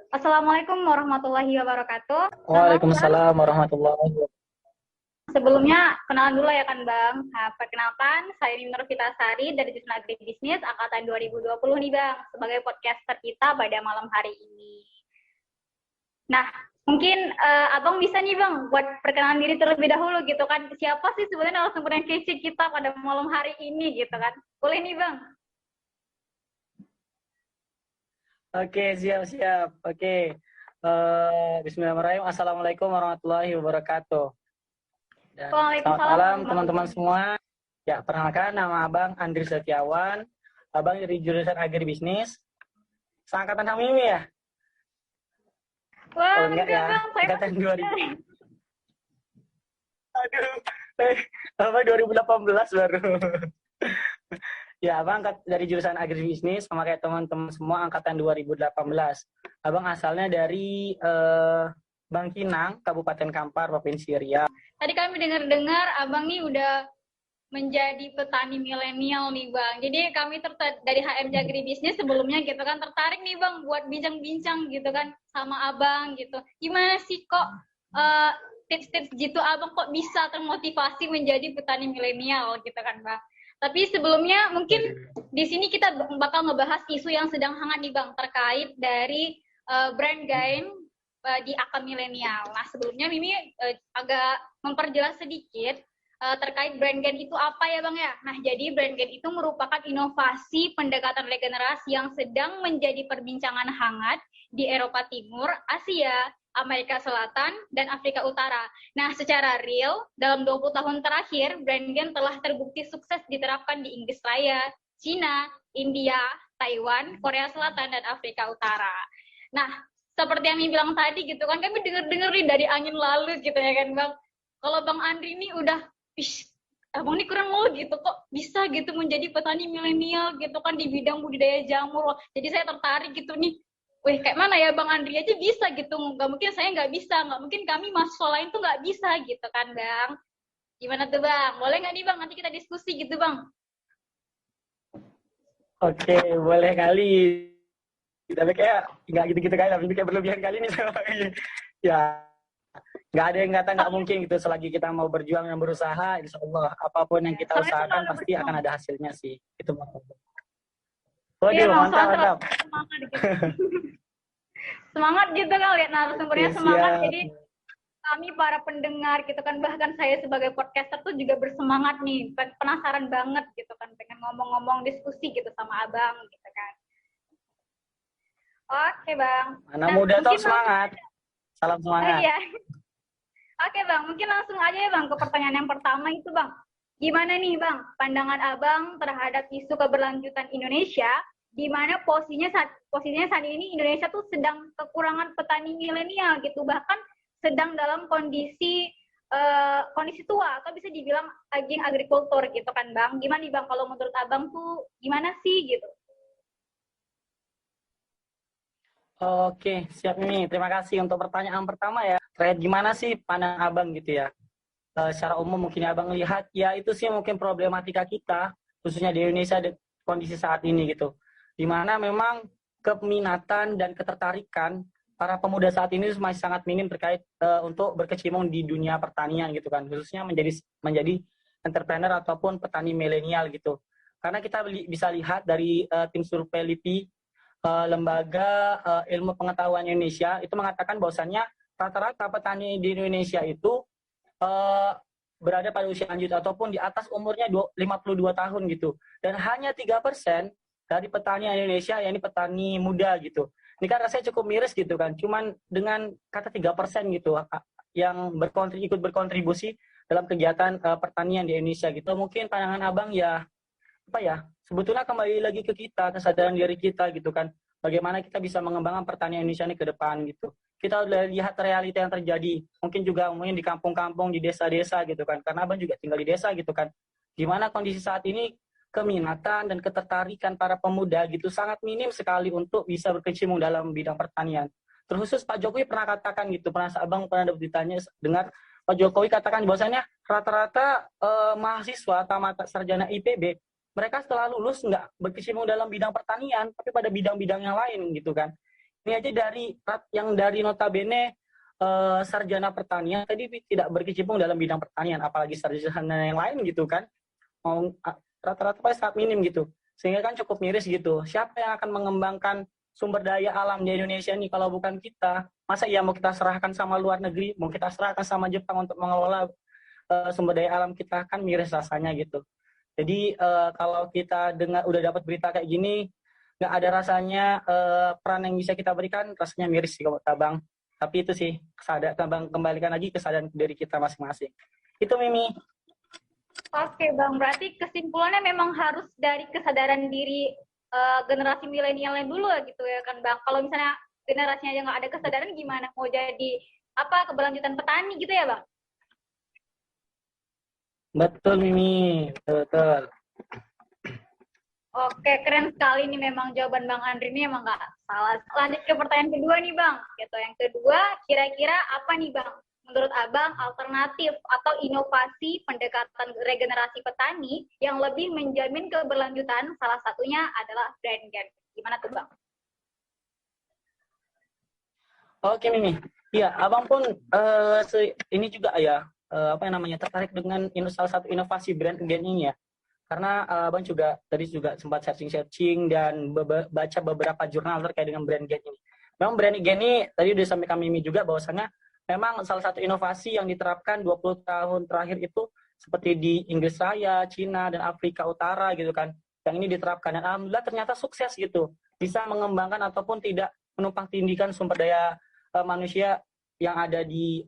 Assalamualaikum warahmatullahi wabarakatuh. Selamat malam. Waalaikumsalam warahmatullahi wabarakatuh. Sebelumnya, kenalan dulu ya kan Bang. Nah, perkenalkan, saya Nur Fitasari dari Jurusan Agribisnis Angkatan 2020 nih Bang, sebagai podcaster kita pada malam hari ini. Nah, mungkin Abang bisa nih Bang, buat perkenalan diri terlebih dahulu gitu kan. Siapa sih sebenarnya narasumber yang kece kita pada malam hari ini gitu kan. Boleh nih Bang? Oke, siap-siap. Oke. Bismillahirrahmanirrahim. Assalamualaikum warahmatullahi wabarakatuh. Dan selamat Waalaikumsalam malam teman-teman warahmatullahi wabarakatuh. semua. Ya, perkenalkan nama Abang Andri Setiawan. Abang dari jurusan Agribisnis. Seangkatan sama Mimi ya? Wah, Oh enggak enggak ya. Bang, saya Angkatan masih 2000. muda. Aduh. Abang 2018 baru. Ya, Abang dari jurusan agribisnis sama kayak teman-teman semua angkatan 2018. Abang asalnya dari Bangkinang, Kabupaten Kampar, Provinsi Riau. Tadi kami dengar-dengar Abang nih udah menjadi petani milenial nih Bang. Jadi kami dari HM Jagri Bisnis sebelumnya gitu kan tertarik nih Bang buat bincang-bincang gitu kan sama Abang gitu. Gimana sih kok tips-tips gitu Abang kok bisa termotivasi menjadi petani milenial gitu kan Bang. Tapi sebelumnya mungkin di sini kita bakal ngebahas isu yang sedang hangat nih Bang terkait dari brand gain di akun milenial. Nah sebelumnya Mimi agak memperjelas sedikit terkait brand gain itu apa ya Bang ya? Nah jadi brand gain itu merupakan inovasi pendekatan regenerasi yang sedang menjadi perbincangan hangat di Eropa Timur, Asia, Amerika Selatan, dan Afrika Utara. Nah secara real, dalam 20 tahun terakhir, brand gain telah terbukti sukses diterapkan di Inggris Raya, Cina, India, Taiwan, Korea Selatan, dan Afrika Utara. Nah, seperti yang bilang tadi gitu kan, kami denger-denger nih dari angin lalu gitu ya kan Bang. Kalau Bang Andri ini udah, Abang ini keren loh gitu, kok bisa gitu menjadi petani milenial gitu kan di bidang budidaya jamur. Jadi saya tertarik gitu nih, wih kayak mana ya Bang Andri aja bisa gitu, nggak mungkin saya nggak bisa, nggak mungkin kami mahasiswa lain tuh nggak bisa gitu kan Bang. Gimana tuh Bang? Boleh nggak nih Bang, nanti kita diskusi gitu Bang? Oke, boleh kali. Tapi kayak nggak gitu-gitu kali, tapi kayak berlebihan kali ini. Ya, nggak ada yang kata nggak mungkin gitu selagi kita mau berjuang dan berusaha, insya Allah apapun yang Ya, kita soalnya usahakan selalu pasti akan bersemangat. ada hasilnya sih itu. Iya Waduh, Bang, mantap soalnya selalu mantap. bersemangat gitu. Semangat gitu kan lihat narasumbernya Oke, semangat, siap. jadi kami para pendengar gitu kan, bahkan saya sebagai podcaster tuh juga bersemangat nih, penasaran banget gitu kan, pengen ngomong-ngomong diskusi gitu sama Abang gitu kan. Oke Bang, Anak nah muda mungkin tetap langsung semangat. aja. Salam Oh semangat. iya, oke Bang, mungkin langsung aja ya Bang ke pertanyaan yang pertama itu Bang. Gimana nih Bang pandangan Abang terhadap isu keberlanjutan Indonesia, di mana posisinya saat ini Indonesia tuh sedang kekurangan petani milenial gitu, bahkan sedang dalam kondisi tua atau bisa dibilang aging agrikultur gitu kan Bang. Gimana nih Bang kalau menurut Abang tuh gimana sih gitu? Oke, siap nih. Terima kasih untuk pertanyaan pertama ya. Terkait gimana sih pandangan abang gitu ya. Secara umum mungkin abang lihat ya itu sih mungkin problematika kita khususnya di Indonesia di kondisi saat ini gitu. Dimana memang keminatan dan ketertarikan para pemuda saat ini masih sangat minim terkait untuk berkecimpung di dunia pertanian gitu kan. Khususnya menjadi entrepreneur ataupun petani milenial gitu. Karena kita bisa lihat dari tim survei LIPI, Lembaga Ilmu Pengetahuan Indonesia itu mengatakan bahwasannya rata-rata petani di Indonesia itu uh, berada pada usia lanjut ataupun di atas umurnya 52 tahun gitu. Dan hanya 3% dari petani Indonesia yang ini petani muda gitu. Ini kan rasanya cukup miris gitu kan. Cuman dengan kata 3% gitu yang ikut berkontribusi dalam kegiatan pertanian di Indonesia gitu. Mungkin pandangan Abang ya apa ya, sebetulnya kembali lagi ke kita, kesadaran diri kita gitu kan, bagaimana kita bisa mengembangkan pertanian Indonesia ini ke depan gitu. Kita udah lihat realita yang terjadi, mungkin di kampung-kampung, di desa-desa gitu kan, karena abang juga tinggal di desa gitu kan, gimana kondisi saat ini keminatan dan ketertarikan para pemuda gitu sangat minim sekali untuk bisa berkecimpung dalam bidang pertanian. Terkhusus Pak Jokowi pernah katakan gitu, pernah abang pernah ditanya dengar Pak Jokowi katakan bahwasanya rata-rata mahasiswa tamat sarjana IPB mereka setelah lulus nggak berkecimpung dalam bidang pertanian, tapi pada bidang-bidang yang lain gitu kan. ini aja dari notabene sarjana pertanian tadi tidak berkecimpung dalam bidang pertanian, apalagi sarjana yang lain gitu kan, mau rata-rata pasti sangat minim gitu, sehingga kan cukup miris gitu. Siapa yang akan mengembangkan sumber daya alam di Indonesia ini kalau bukan kita? Masa ya mau kita serahkan sama luar negeri, mau kita serahkan sama Jepang untuk mengelola sumber daya alam kita, kan miris rasanya gitu. Jadi kalau kita udah dapat berita kayak gini, nggak ada rasanya peran yang bisa kita berikan, rasanya miris sih kalau Bang. Tapi itu sih, kembalikan lagi kesadaran dari kita masing-masing. Itu Mimi. Oke Bang, berarti kesimpulannya memang harus dari kesadaran diri generasi milenialnya dulu gitu ya kan Bang. Kalau misalnya generasinya aja nggak ada kesadaran, gimana mau jadi apa keberlanjutan petani gitu ya Bang? Betul Mimi, betul. Oke, keren sekali nih memang jawaban Bang Andri ini emang nggak salah. Lanjut ke pertanyaan kedua nih Bang. Gitu. Yang kedua, kira-kira apa nih Bang? Menurut Abang, alternatif atau inovasi pendekatan regenerasi petani yang lebih menjamin keberlanjutan, salah satunya adalah brand gen. Gimana tuh Bang? Oke Mimi. Iya, Abang pun ini juga ya, apa yang namanya, tertarik dengan salah satu inovasi brand gen ini ya. Karena Abang juga tadi juga sempat searching dan baca beberapa jurnal terkait dengan brand gen ini. Memang brand gen ini tadi udah sampai kami juga bahwasannya memang salah satu inovasi yang diterapkan 20 tahun terakhir itu seperti di Inggris Raya, Cina, dan Afrika Utara gitu kan. Yang ini diterapkan dan alhamdulillah ternyata sukses gitu. Bisa mengembangkan ataupun tidak menumpang tindihkan sumber daya manusia yang ada di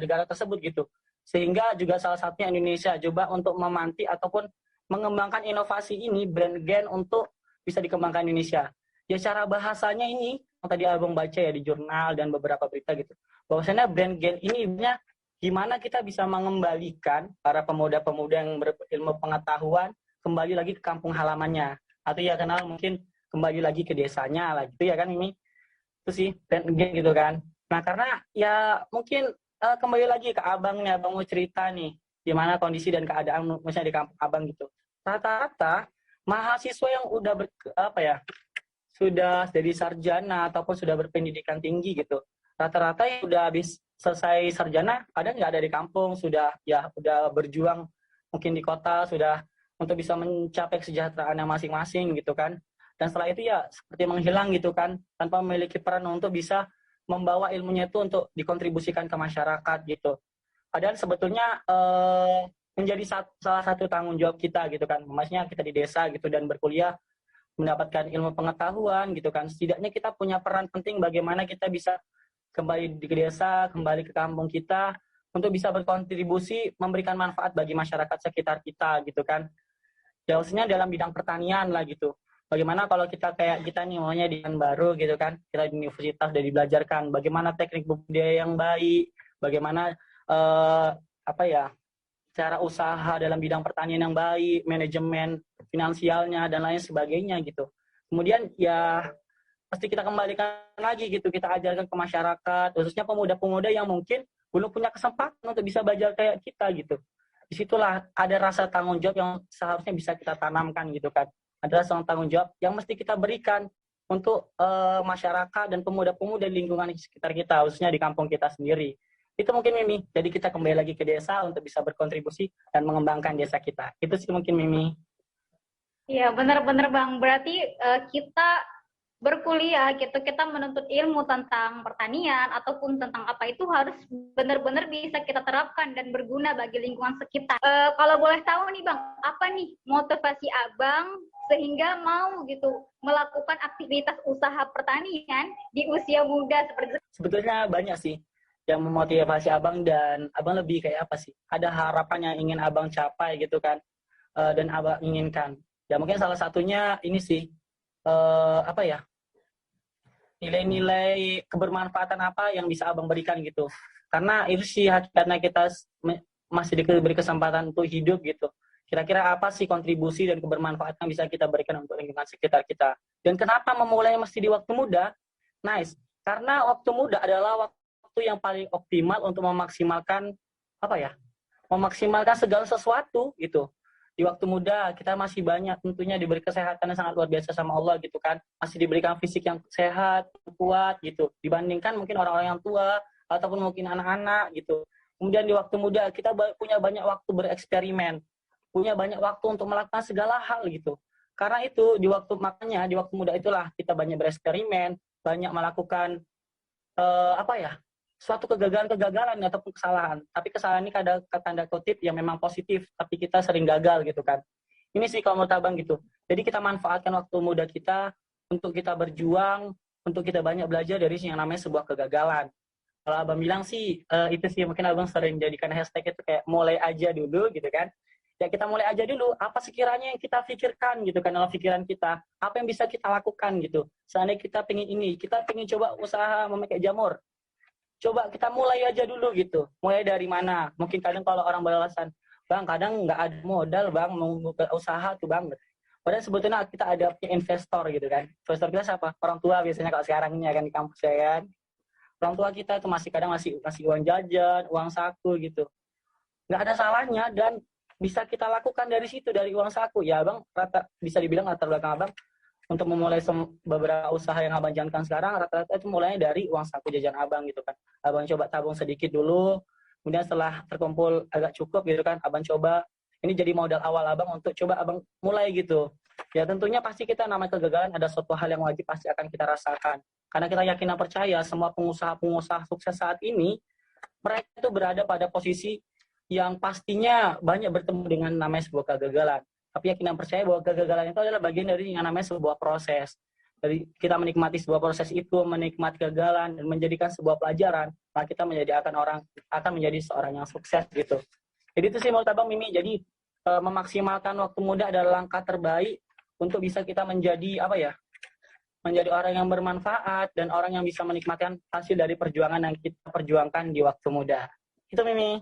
negara tersebut gitu. Sehingga juga salah satunya Indonesia coba untuk memanti ataupun mengembangkan inovasi ini brand gen untuk bisa dikembangkan Indonesia. Ya cara bahasanya ini yang tadi Abang baca ya di jurnal dan beberapa berita gitu. Bahwasanya brand gen ini gimana kita bisa mengembalikan para pemuda-pemuda yang berilmu pengetahuan kembali lagi ke kampung halamannya. Atau ya kenal mungkin kembali lagi ke desanya lah gitu ya kan ini. Itu sih brand gen gitu kan. Nah karena ya mungkin kembali lagi ke Abang nih, Abang mau cerita nih gimana kondisi dan keadaan misalnya di kampung Abang gitu. Rata-rata mahasiswa yang sudah jadi sarjana ataupun sudah berpendidikan tinggi gitu. Rata-rata yang udah habis selesai sarjana kadang nggak ada di kampung, udah berjuang mungkin di kota sudah untuk bisa mencapai kesejahteraannya masing-masing gitu kan. Dan setelah itu ya seperti menghilang gitu kan tanpa memiliki peran untuk bisa membawa ilmunya itu untuk dikontribusikan ke masyarakat gitu. Padahal sebetulnya menjadi salah satu tanggung jawab kita gitu kan. Maksudnya kita di desa gitu dan berkuliah mendapatkan ilmu pengetahuan gitu kan. Setidaknya kita punya peran penting bagaimana kita bisa kembali ke desa, kembali ke kampung kita untuk bisa berkontribusi memberikan manfaat bagi masyarakat sekitar kita gitu kan. Ya khususnya dalam bidang pertanian lah gitu. Bagaimana kalau kita kayak kita nih maunya di baru gitu kan, kita di universitas udah dibelajarkan bagaimana teknik budidaya yang baik, bagaimana cara usaha dalam bidang pertanian yang baik, manajemen finansialnya dan lain sebagainya gitu. Kemudian ya pasti kita kembalikan lagi gitu, kita ajarkan ke masyarakat, khususnya pemuda-pemuda yang mungkin belum punya kesempatan untuk bisa belajar kayak kita gitu. Disitulah ada rasa tanggung jawab yang seharusnya bisa kita tanamkan gitu kan. Ada rasa tanggung jawab yang mesti kita berikan untuk masyarakat dan pemuda-pemuda di lingkungan sekitar kita, khususnya di kampung kita sendiri. Itu mungkin Mimi. Jadi kita kembali lagi ke desa untuk bisa berkontribusi dan mengembangkan desa kita. Itu sih mungkin Mimi. Iya, benar-benar Bang. Berarti kita berkuliah gitu, kita menuntut ilmu tentang pertanian ataupun tentang apa itu harus benar-benar bisa kita terapkan dan berguna bagi lingkungan sekitar. Kalau boleh tahu nih Bang, apa nih motivasi Abang sehingga mau gitu melakukan aktivitas usaha pertanian di usia muda seperti itu? Sebetulnya banyak sih yang memotivasi Abang dan Abang lebih kayak apa sih? Ada harapan yang ingin Abang capai gitu kan, dan Abang inginkan. Ya mungkin salah satunya ini sih, nilai-nilai kebermanfaatan apa yang bisa Abang berikan gitu. Karena itu sih karena kita masih diberi kesempatan untuk hidup gitu. Kira-kira apa sih kontribusi dan kebermanfaatan yang bisa kita berikan untuk lingkungan sekitar kita. Dan kenapa memulainya mesti di waktu muda? Nice. Karena waktu muda adalah waktu yang paling optimal untuk memaksimalkan segala sesuatu gitu. di waktu muda kita masih banyak tentunya diberi kesehatan yang sangat luar biasa sama Allah gitu kan, masih diberikan fisik yang sehat, kuat gitu, dibandingkan mungkin orang-orang yang tua ataupun mungkin anak-anak gitu. Kemudian di waktu muda kita punya banyak waktu bereksperimen, punya banyak waktu untuk melakukan segala hal gitu. Karena itu di waktu muda itulah kita banyak bereksperimen, banyak melakukan apa ya, suatu kegagalan-kegagalan ataupun kesalahan. Tapi kesalahan ini ada tanda kutip yang memang positif, tapi kita sering gagal gitu kan. Ini sih kalau menurut Abang gitu. Jadi kita manfaatkan waktu muda kita untuk kita berjuang, untuk kita banyak belajar dari yang namanya sebuah kegagalan. Kalau Abang bilang sih, itu sih mungkin Abang sering jadikan hashtag itu kayak mulai aja dulu gitu kan. Ya kita mulai aja dulu, apa sekiranya yang kita pikirkan gitu kan dalam pikiran kita, apa yang bisa kita lakukan gitu. Seandainya kita pengen ini, kita pengen coba usaha memakai jamur, coba kita mulai aja dulu gitu. Mulai dari mana? Mungkin kadang kalau orang beralasan, bang kadang nggak ada modal bang, mau buka usaha tuh bang. Padahal sebetulnya kita ada investor gitu kan. Investor kita siapa? Orang tua biasanya kalau sekarang ini ya kan di kampus ya kan. Orang tua kita tuh masih kadang masih kasih uang jajan, uang saku gitu. Nggak ada salahnya dan bisa kita lakukan dari situ, dari uang saku. Ya abang, bisa dibilang latar belakang abang untuk memulai beberapa usaha yang abang jalankan sekarang, rata-rata itu mulainya dari uang saku jajan abang gitu kan. Abang coba tabung sedikit dulu, kemudian setelah terkumpul agak cukup gitu kan, abang coba, ini jadi modal awal abang untuk coba abang mulai gitu. Ya tentunya pasti kita namanya kegagalan, ada suatu hal yang wajib pasti akan kita rasakan. Karena kita yakin dan percaya semua pengusaha-pengusaha sukses saat ini, mereka itu berada pada posisi yang pastinya banyak bertemu dengan namanya sebuah kegagalan. Tapi yakin dan percaya bahwa kegagalan itu adalah bagian dari yang namanya sebuah proses. Jadi kita menikmati sebuah proses itu, menikmati kegagalan dan menjadikan sebuah pelajaran, maka kita akan menjadi seorang yang sukses gitu. Jadi itu sih menurut Abang Mimi. Jadi memaksimalkan waktu muda adalah langkah terbaik untuk bisa kita menjadi apa ya? Menjadi orang yang bermanfaat dan orang yang bisa menikmati hasil dari perjuangan yang kita perjuangkan di waktu muda. Itu Mimi.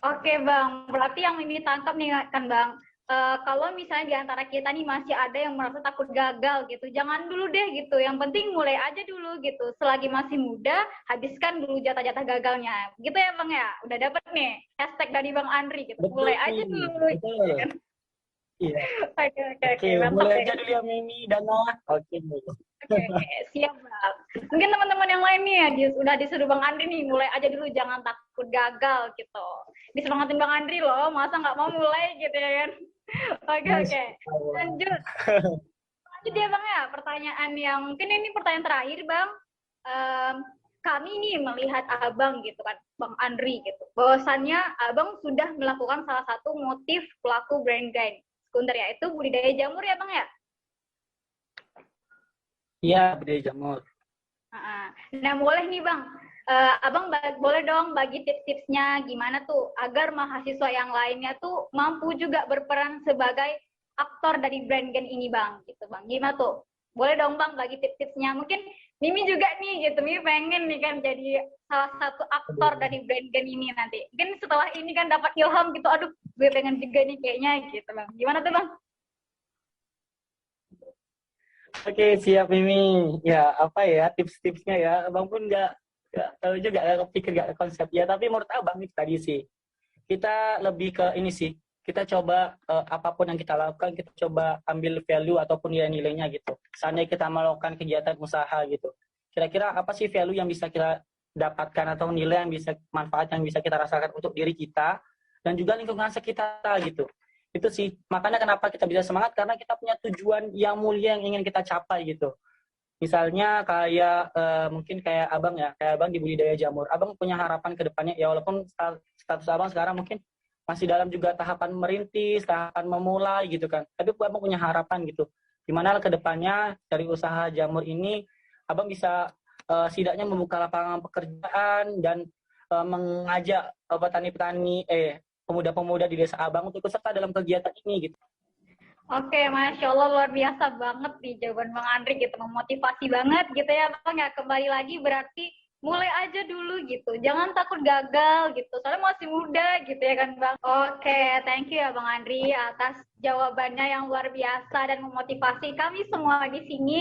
Oke Bang, berarti yang Mimi tangkap nih kan Bang, kalau misalnya di antara kita nih masih ada yang merasa takut gagal gitu, jangan dulu deh gitu, yang penting mulai aja dulu gitu, selagi masih muda, habiskan dulu jatah-jatah gagalnya, gitu ya Bang ya, udah dapet nih hashtag dari Bang Andri gitu, Betul, mulai aja dulu. betul. Iya. Oke, Mulai mantap aja ya. dulu ya Mimi, Dana. Oke. Oke, siap Bang. Mungkin teman-teman yang lain nih ya, udah disuruh Bang Andri nih, mulai aja dulu, jangan takut gagal gitu. Disemangatin Bang Andri loh, masa nggak mau mulai gitu ya kan. Oke. Lanjut. Lanjut ya Bang ya, pertanyaan yang, mungkin ini pertanyaan terakhir Bang. Kami nih melihat Abang gitu kan, Bang Andri gitu. Bahwasannya Abang sudah melakukan salah satu motif pelaku brand gain sekunder, yaitu budidaya jamur ya Bang ya? Iya, budidaya jamur. Nah, boleh nih Bang, Abang boleh dong bagi tips-tipsnya gimana tuh agar mahasiswa yang lainnya tuh mampu juga berperan sebagai aktor dari brand gen ini Bang, gitu Bang. Gimana tuh? Boleh dong Bang bagi tips-tipsnya. Mungkin Mimi juga nih gitu, Mimi pengen nih kan jadi salah satu aktor dari brand gen ini nanti. Mungkin setelah ini kan dapat ilham gitu, aduh gue pengen juga nih kayaknya gitu Bang. Gimana tuh Bang? Oke, siap Mimi. Ya, apa ya tips-tipsnya ya? Abang pun nggak tahu juga, nggak kepikir nggak konsep ya. Tapi menurut Abang nih tadi sih, kita lebih ke ini sih. Kita coba apapun yang kita lakukan, kita coba ambil value ataupun nilai-nilainya gitu. Seandainya kita melakukan kegiatan usaha gitu. Kira-kira apa sih value yang bisa kita dapatkan atau nilai yang bisa manfaat yang bisa kita rasakan untuk diri kita dan juga lingkungan sekitar gitu. Itu sih, makanya kenapa kita bisa semangat, karena kita punya tujuan yang mulia yang ingin kita capai gitu. Misalnya kayak mungkin kayak abang ya, kayak abang di budidaya jamur. Abang punya harapan ke depannya, ya walaupun status abang sekarang mungkin masih dalam juga tahapan merintis, tahapan memulai gitu kan. Tapi abang punya harapan gitu. Gimana ke depannya dari usaha jamur ini, abang bisa setidaknya membuka lapangan pekerjaan dan mengajak petani-petani, pemuda-pemuda di desa Abang untuk ikut serta dalam kegiatan ini gitu. Oke, Masya Allah luar biasa banget nih jawaban Bang Andri gitu, memotivasi banget gitu ya Bang ya. Kembali lagi berarti mulai aja dulu gitu, jangan takut gagal gitu, soalnya masih muda gitu ya kan Bang. Oke, thank you ya Bang Andri atas jawabannya yang luar biasa dan memotivasi kami semua di sini.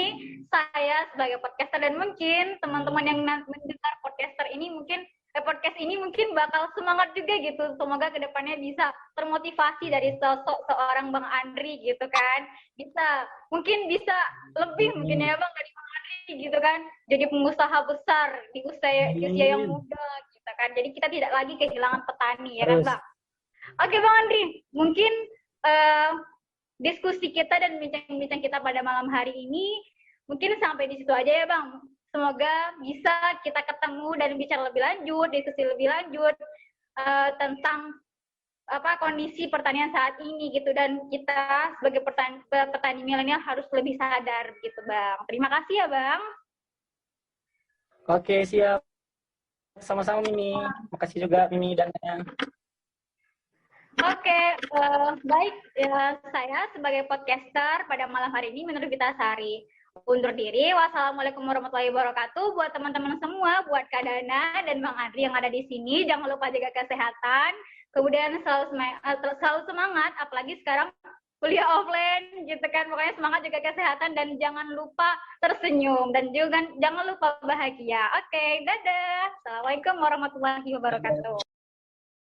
Saya sebagai podcaster dan mungkin teman-teman yang mendengar podcaster ini mungkin podcast ini mungkin bakal semangat juga gitu. Semoga kedepannya bisa termotivasi dari sosok seorang Bang Andri gitu kan. Mungkin bisa lebih mungkin ya Bang dari Bang Andri gitu kan. Jadi pengusaha besar di usia yang muda gitu kan. Jadi kita tidak lagi kehilangan petani ya kan Bang. Oke Bang Andri, mungkin diskusi kita dan bincang-bincang kita pada malam hari ini mungkin sampai di situ aja ya Bang. Semoga bisa kita ketemu dan bicara lebih lanjut, diskusi lebih lanjut tentang kondisi pertanian saat ini gitu, dan kita sebagai petani milenial harus lebih sadar gitu Bang. Terima kasih ya Bang. Oke, siap. Sama-sama Mimi. Makasih juga Mimi dan Oke, baik ya, saya sebagai podcaster pada malam hari ini menurut Vitasari undur diri. Wassalamualaikum warahmatullahi wabarakatuh. Buat teman-teman semua, buat Kak Dana dan Bang Andri yang ada di sini, jangan lupa jaga kesehatan. Kemudian selalu semangat, apalagi sekarang kuliah offline gitu kan. Pokoknya semangat jaga kesehatan dan jangan lupa tersenyum dan juga jangan lupa bahagia. Oke, dadah. Assalamualaikum warahmatullahi wabarakatuh.